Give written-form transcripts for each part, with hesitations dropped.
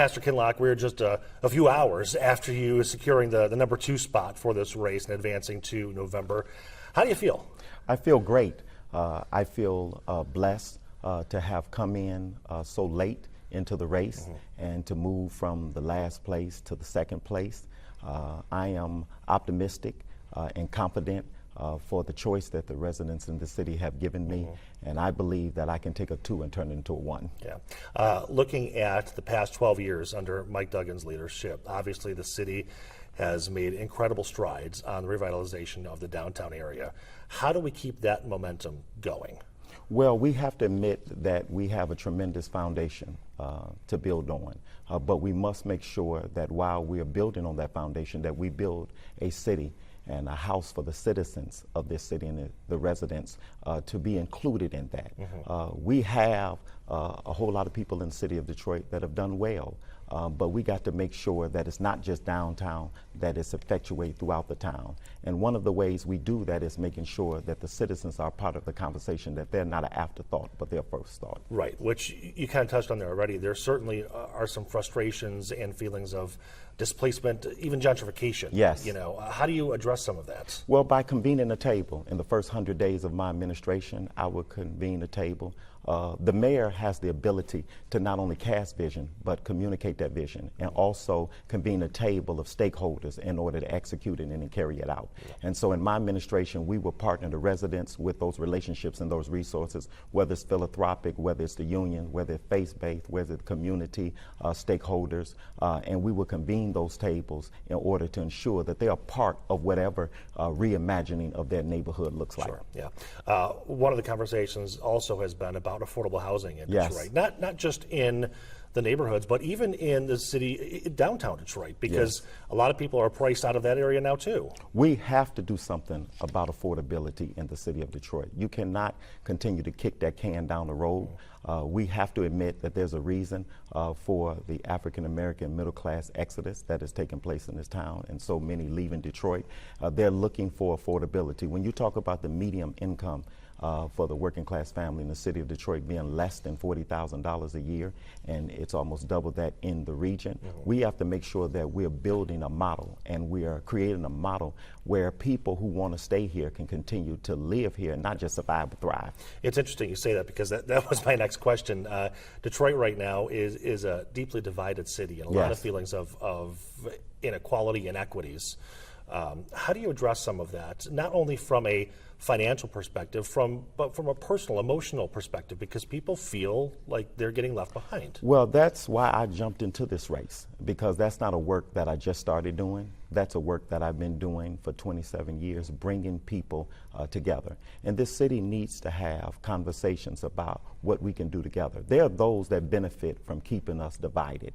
Pastor Kinloch, we're just a few hours after you securing the number 2 spot for this race and advancing to November. How do you feel? I feel great. I feel blessed to have come in so late into the race and to move from the last place to the second place. I am optimistic and confident for the choice that the residents in the city have given me, and I believe that I can take a 2 and turn it into a 1. Yeah. Looking at the past 12 years under Mike Duggan's leadership, obviously the city has made incredible strides on the revitalization of the downtown area. How do we keep that momentum going? Well, we have to admit that we have a tremendous foundation to build on, but we must make sure that while we are building on that foundation, that we build a city and a house for the citizens of this city and the residents to be included in that. We have a whole lot of people in the city of Detroit that have done well, but we got to make sure that it's not just downtown, that it's effectuated throughout the town. And one of the ways we do that is making sure that the citizens are part of the conversation, that they're not an afterthought, but their first thought. Right, which you kind of touched on there already. There certainly are some frustrations and feelings of displacement, even gentrification. Yes. You know, how do you address some of that? Well, by convening a table. In the first 100 days of my administration, I would convene a table. The mayor has the ability to not only cast vision, but communicate that vision, and also convene a table of stakeholders in order to execute it and carry it out. And so in my administration, we will partner the residents with those relationships and those resources, whether it's philanthropic, whether it's the union, whether it's faith-based, whether it's community stakeholders, and we will convene those tables in order to ensure that they are part of whatever reimagining of their neighborhood looks like. Sure, yeah. One of the conversations also has been about affordable housing in Detroit, not just in the neighborhoods, but even in the city, downtown Detroit, because a lot of people are priced out of that area now too. We have to do something about affordability in the city of Detroit. You cannot continue to kick that can down the road. We have to admit that there's a reason for the African-American middle-class exodus that has taken place in this town, and so many leaving Detroit. They're looking for affordability. When you talk about the median income for the working class family in the city of Detroit being less than $40,000 a year, and it's almost double that in the region, we have to make sure that we're building a model, and we are creating a model where people who want to stay here can continue to live here and not just survive but thrive. It's interesting you say that, because that was my next question. Detroit right now is a deeply divided city, and a lot of feelings of inequality and equities. How do you address some of that, not only from a financial perspective, but from a personal, emotional perspective, because people feel like they're getting left behind? Well, that's why I jumped into this race, because that's not a work that I just started doing. That's a work that I've been doing for 27 years, bringing people together. And this city needs to have conversations about what we can do together. There are those that benefit from keeping us divided,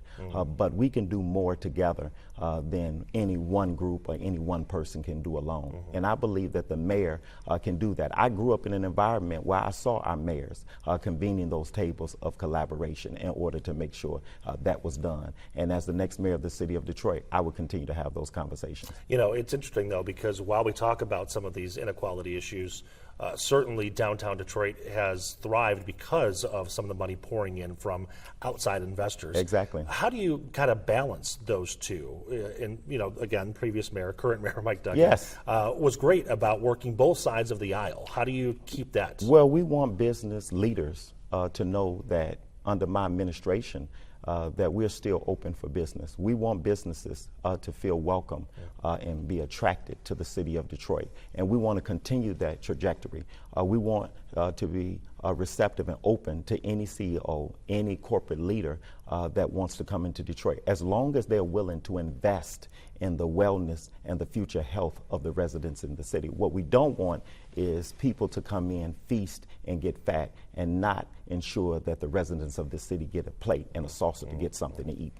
but we can do more together than any one group or any one person can do alone. And I believe that the mayor can do that. I grew up in an environment where I saw our mayors convening those tables of collaboration in order to make sure that was done. And as the next mayor of the city of Detroit, I will continue to have those conversations. You know, it's interesting though, because while we talk about some of these inequality issues, certainly downtown Detroit has thrived because of some of the money pouring in from outside investors. Exactly. How do you kind of balance those two? And, you know, again, previous mayor, current mayor Mike Duggan was great about working both sides of the aisle. How do you keep that? Well, we want business leaders to know that under my administration, that we're still open for business. We want businesses to feel welcome and be attracted to the city of Detroit. And we want to continue that trajectory. We want to be receptive and open to any CEO, any corporate leader that wants to come into Detroit, as long as they're willing to invest in the wellness and the future health of the residents in the city. What we don't want is people to come in, feast, and get fat, and not ensure that the residents of the city get a plate and a saucer to get something to eat.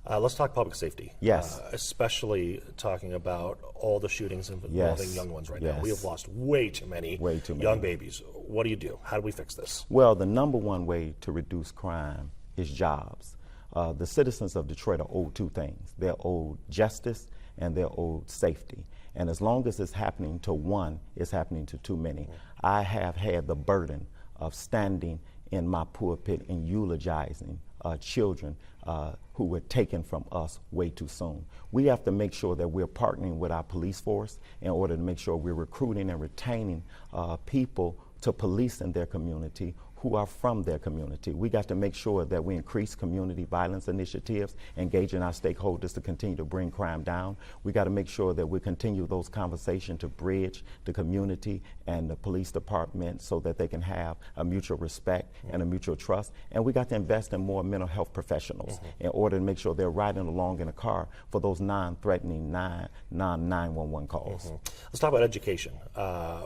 Let's talk public safety. Yes. Especially talking about all the shootings involving young ones right now. We have lost way too many young babies. What do you do? How do we fix this? Well, the number one way to reduce crime is jobs. The citizens of Detroit are owed two things. They're owed justice and they're owed safety. And as long as it's happening to one, it's happening to too many. I have had the burden of standing in my pulpit and eulogizing children who were taken from us way too soon. We have to make sure that we're partnering with our police force in order to make sure we're recruiting and retaining people to police in their community who are from their community. We got to make sure that we increase community violence initiatives, engaging our stakeholders to continue to bring crime down. We got to make sure that we continue those conversations to bridge the community and the police department so that they can have a mutual respect and a mutual trust. And we got to invest in more mental health professionals in order to make sure they're riding along in a car for those non-threatening, non-911 calls. Let's talk about education.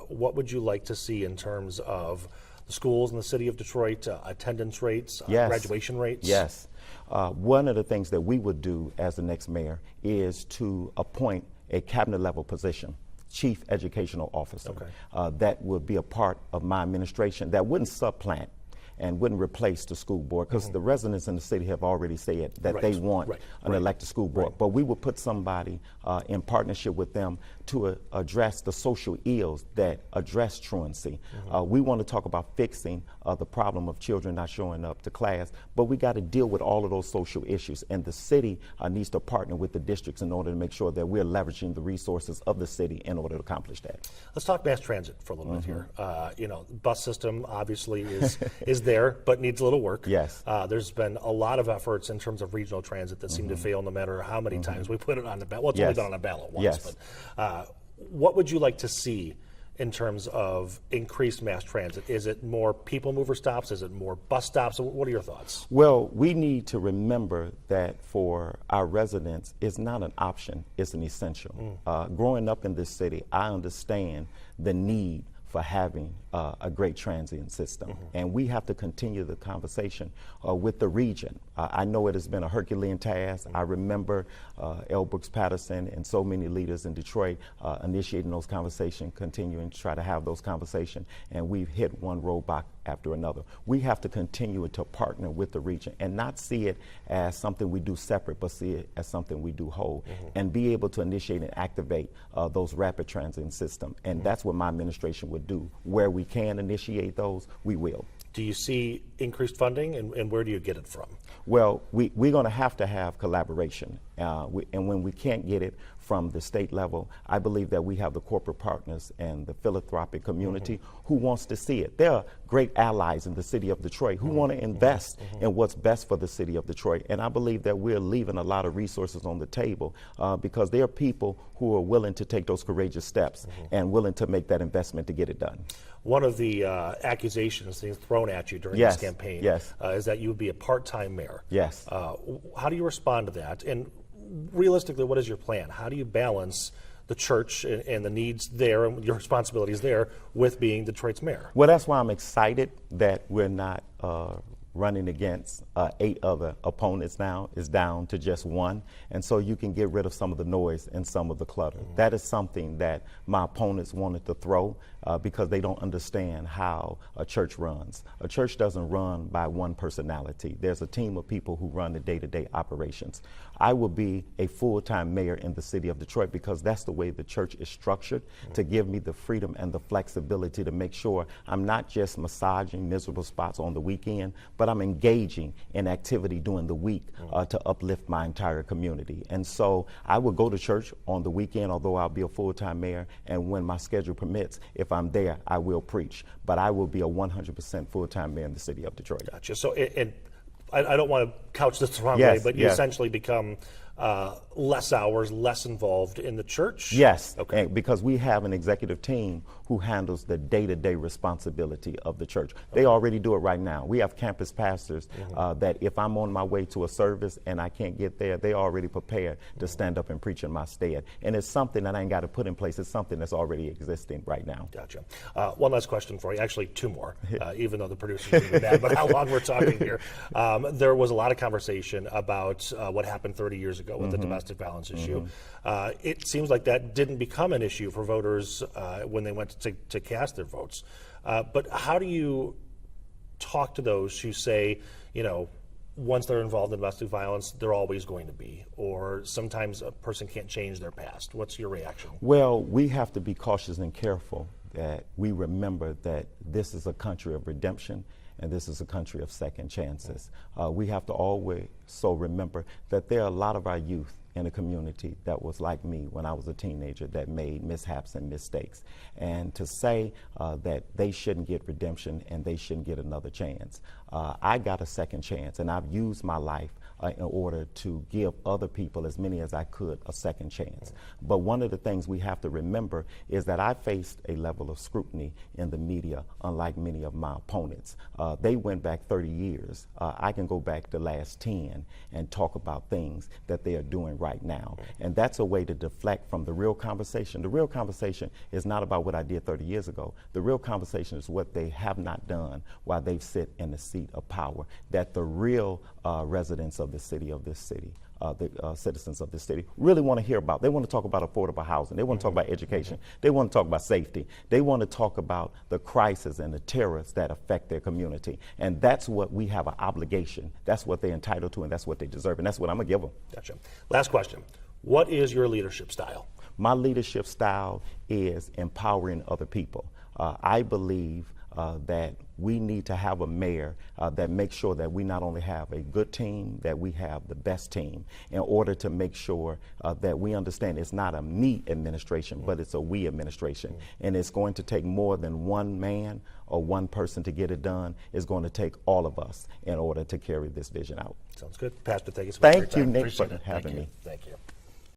What would you like to see in terms of the schools in the city of Detroit, attendance rates, graduation rates? Yes. One of the things that we would do as the next mayor is to appoint a cabinet level position, chief educational officer. That would be a part of my administration that wouldn't supplant and wouldn't replace the school board, because the residents in the city have already said that they want an elected school board. But we would put somebody in partnership with them to address the social ills that address truancy. We want to talk about fixing the problem of children not showing up to class, but we got to deal with all of those social issues. And the city needs to partner with the districts in order to make sure that we're leveraging the resources of the city in order to accomplish that. Let's talk mass transit for a little bit here. You know, bus system obviously is there, but needs a little work. Yes. There's been a lot of efforts in terms of regional transit that seem to fail no matter how many times we put it on the ballot. Well, it's only been on a ballot once, but what would you like to see in terms of increased mass transit? Is it more people mover stops? Is it more bus stops? What are your thoughts? Well, we need to remember that for our residents, it's not an option, it's an essential. Growing up in this city, I understand the need for having a great transient system. And we have to continue the conversation with the region. I know it has been a Herculean task. I remember L. Brooks Patterson and so many leaders in Detroit initiating those conversations, continuing to try to have those conversations, and we've hit one roadblock after another. We have to continue to partner with the region and not see it as something we do separate, but see it as something we do whole, and be able to initiate and activate those rapid transit systems. And that's what my administration would do. Where we can initiate those, we will. Do you see increased funding, and where do you get it from? Well, we're going to have collaboration. And when we can't get it from the state level, I believe that we have the corporate partners and the philanthropic community who wants to see it. There are great allies in the city of Detroit who want to invest in what's best for the city of Detroit. And I believe that we're leaving a lot of resources on the table because there are people who are willing to take those courageous steps and willing to make that investment to get it done. One of the accusations things thrown at you during this campaign is that you would be a part-time mayor. Yes. How do you respond to that? And realistically, what is your plan? How do you balance the church and the needs there and your responsibilities there with being Detroit's mayor? Well, that's why I'm excited that we're not running against 8 other opponents now. Is down to just 1. And so you can get rid of some of the noise and some of the clutter. That is something that my opponents wanted to throw because they don't understand how a church runs. A church doesn't run by one personality. There's a team of people who run the day-to-day operations. I will be a full-time mayor in the city of Detroit because that's the way the church is structured, to give me the freedom and the flexibility to make sure I'm not just massaging miserable spots on the weekend, but I'm engaging in activity during the week to uplift my entire community. And so I will go to church on the weekend, although I'll be a full-time mayor, and when my schedule permits, if I'm there, I will preach. But I will be a 100% full-time mayor in the city of Detroit. Gotcha. So, I don't want to couch this the wrong way, but you essentially become less hours, less involved in the church? Yes, okay. Because we have an executive team who handles the day-to-day responsibility of the church. They already do it right now. We have campus pastors that if I'm on my way to a service and I can't get there, they already prepared to stand up and preach in my stead. And it's something that I ain't got to put in place. It's something that's already existing right now. Gotcha. One last question for you. Actually, 2 more, even though the producer's going to be mad, but how long we're talking here. There was a lot of conversation about what happened 30 years ago with the domestic violence issue. It seems like that didn't become an issue for voters when they went to cast their votes. But how do you talk to those who say, you know, once they're involved in domestic violence, they're always going to be, or sometimes a person can't change their past? What's your reaction? Well, we have to be cautious and careful that we remember that this is a country of redemption and this is a country of second chances. We have to always remember that there are a lot of our youth in a community that was like me when I was a teenager that made mishaps and mistakes. And to say that they shouldn't get redemption and they shouldn't get another chance. I got a second chance, and I've used my life in order to give other people, as many as I could, a second chance. But one of the things we have to remember is that I faced a level of scrutiny in the media, unlike many of my opponents. They went back 30 years. I can go back the last 10 and talk about things that they are doing right now. And that's a way to deflect from the real conversation. The real conversation is not about what I did 30 years ago. The real conversation is what they have not done while they've sit in the seat of power, that the real residents of the city, the citizens of this city really want to hear about. They want to talk about affordable housing. They want to talk about education. They want to talk about safety. They want to talk about the crisis and the terrors that affect their community. And that's what we have an obligation. That's what they're entitled to, and that's what they deserve. And that's what I'm going to give them. Gotcha. Last question. What is your leadership style? My leadership style is empowering other people. I believe that we need to have a mayor that makes sure that we not only have a good team, that we have the best team, in order to make sure that we understand it's not a me administration, but it's a we administration. And it's going to take more than one man or one person to get it done. It's going to take all of us in order to carry this vision out. Sounds good. Pastor, thank you so much for your Thank you, time. Nick, Appreciate for it. having me. Thank you.